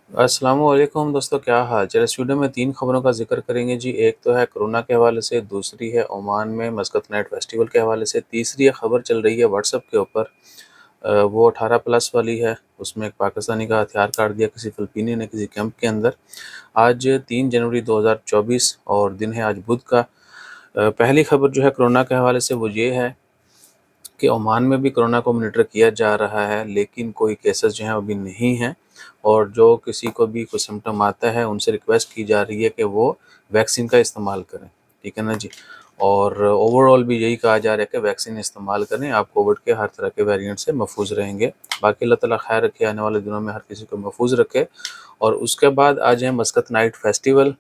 السلام علیکم دوستو، کیا حال چل؟ اس ویڈیو میں 3 خبروں کا ذکر کریں گے جی۔ ایک تو ہے کرونا کے حوالے سے، دوسری ہے عمان میں مسقط نائٹ فیسٹیول کے حوالے سے، تیسری خبر چل رہی ہے واٹس ایپ کے اوپر، وہ 18+ والی ہے۔ اس میں ایک پاکستانی کا ہتھیار کاٹ دیا کسی فلپینی نے کسی کیمپ کے اندر۔ آج 3 جنوری 2024 اور دن ہے آج بدھ کا۔ پہلی خبر جو ہے کرونا کے حوالے سے وہ یہ ہے کہ عمان میں بھی کرونا کو مانیٹر کیا جا رہا ہے، لیکن کوئی کیسز جو ہیں ابھی نہیں ہیں، اور جو کسی کو بھی کوئی سمٹم آتا ہے ان سے ریکویسٹ کی جا رہی ہے کہ وہ ویکسین کا استعمال کریں، ٹھیک ہے نا جی۔ اور اوور آل بھی یہی کہا جا رہا ہے کہ ویکسین استعمال کریں، آپ کووڈ کے ہر طرح کے ویریئنٹ سے محفوظ رہیں گے۔ باقی اللہ تعالیٰ خیر رکھے، آنے والے دنوں میں ہر کسی کو محفوظ رکھے۔ اور اس کے بعد آج ہے Muscat night festival.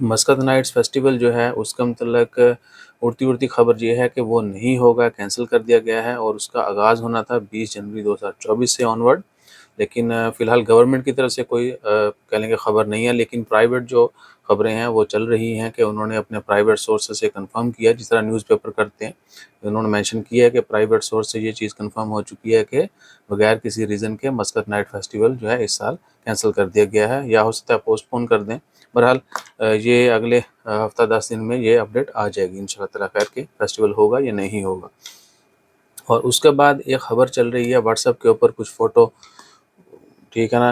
Muscat nights festival جو ہے اس کا متعلق اڑتی خبر یہ ہے کہ وہ نہیں ہوگا، کینسل کر دیا گیا ہے، اور اس کا آغاز ہونا تھا 20 جنوری 2024 سے آنورڈ، لیکن فی الحال گورنمنٹ کی طرف سے کوئی کہہ لیں گے خبر نہیں ہے، لیکن پرائیویٹ جو خبریں ہیں وہ چل رہی ہیں کہ انہوں نے اپنے پرائیویٹ سورس سے کنفرم کیا، جس طرح نیوز پیپر کرتے ہیں، انہوں نے مینشن کیا ہے کہ پرائیویٹ سورس سے یہ چیز کنفرم ہو چکی ہے کہ بغیر کسی ریزن کے مسقط نائٹ فیسٹیول جو ہے اس سال کینسل کر دیا گیا ہے، یا ہو سکتا ہے پوسٹ پون کر دیں۔ بہرحال یہ اگلے ہفتہ 10 دن میں یہ اپڈیٹ آ جائے گی انشاءاللہ تعالیٰ خیر کہ فیسٹیول ہوگا یا نہیں ہوگا۔ اور اس کے بعد ایک خبر چل رہی ہے واٹس ایپ کے اوپر، کچھ فوٹو، ٹھیک ہے نا،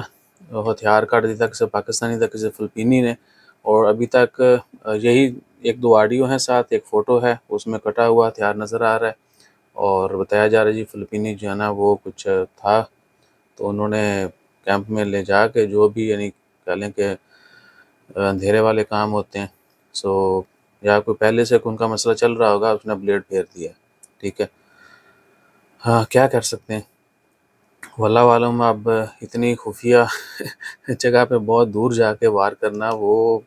ہتھیار کاٹ دیا تھا کسی پاکستانی تھا کسی فلپینی نے، اور ابھی تک یہی 1-2 آڈیو ہیں، ساتھ ایک فوٹو ہے، اس میں کٹا ہوا ہتھیار نظر آ رہا ہے، اور بتایا جا رہا ہے جی فلپینی جو ہے نا وہ کچھ تھا، تو انہوں نے کیمپ میں لے جا کے جو بھی یعنی کہہ لیں کہ اندھیرے والے کام ہوتے ہیں، یا کوئی پہلے سے ان کا مسئلہ چل رہا ہوگا، اس نے بلیڈ پھیر دیا، ٹھیک ہے۔ ہاں کیا کر سکتے ہیں، واللہ عالم۔ اب اتنی خفیہ جگہ پہ بہت دور جا کے وار کرنا، وہ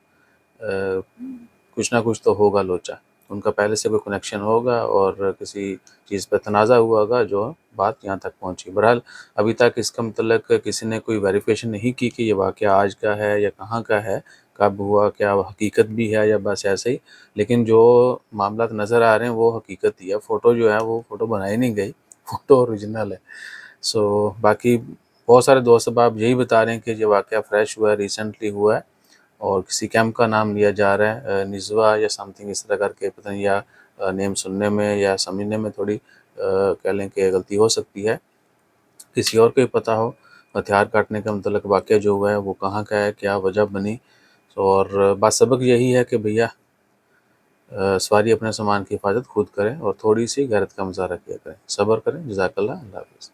کچھ نہ کچھ تو ہوگا لوچا، ان کا پہلے سے کوئی کنیکشن ہوگا اور کسی چیز پہ تنازع ہوا ہوگا جو بات یہاں تک پہنچی۔ بہرحال ابھی تک اس کا متعلق کسی نے کوئی ویریفیکیشن نہیں کی کہ یہ واقعہ آج کا ہے یا کہاں کا ہے، کب ہوا، کیا وہ حقیقت بھی ہے یا بس ایسے ہی، لیکن جو معاملات نظر آ رہے ہیں وہ حقیقت ہی ہے۔ فوٹو جو ہے وہ فوٹو بنائی نہیں گئی، فوٹو اوریجنل ہے۔ باقی بہت سارے دوست احباب یہی بتا رہے ہیں کہ یہ واقعہ فریش ہوا ہے، ریسنٹلی ہوا ہے، اور کسی کیمپ کا نام لیا جا رہا ہے، نزوا یا سم تھنگ اس طرح کر کے، پتہ نہیں، یا نیم سننے میں یا سمجھنے میں تھوڑی کہہ لیں کہ غلطی ہو سکتی ہے، کسی اور کو ہی پتہ ہو۔ ہتھیار کاٹنے کا متعلق واقعہ جو ہوا ہے وہ کہاں کا ہے، کیا وجہ بنی، اور بات سبق یہی ہے کہ بھیا سواری اپنے سامان کی حفاظت خود کریں، اور تھوڑی سی غیرت کا مظاہرہ کیا کریں، صبر کریں۔ جزاک اللہ، اللہ حافظ۔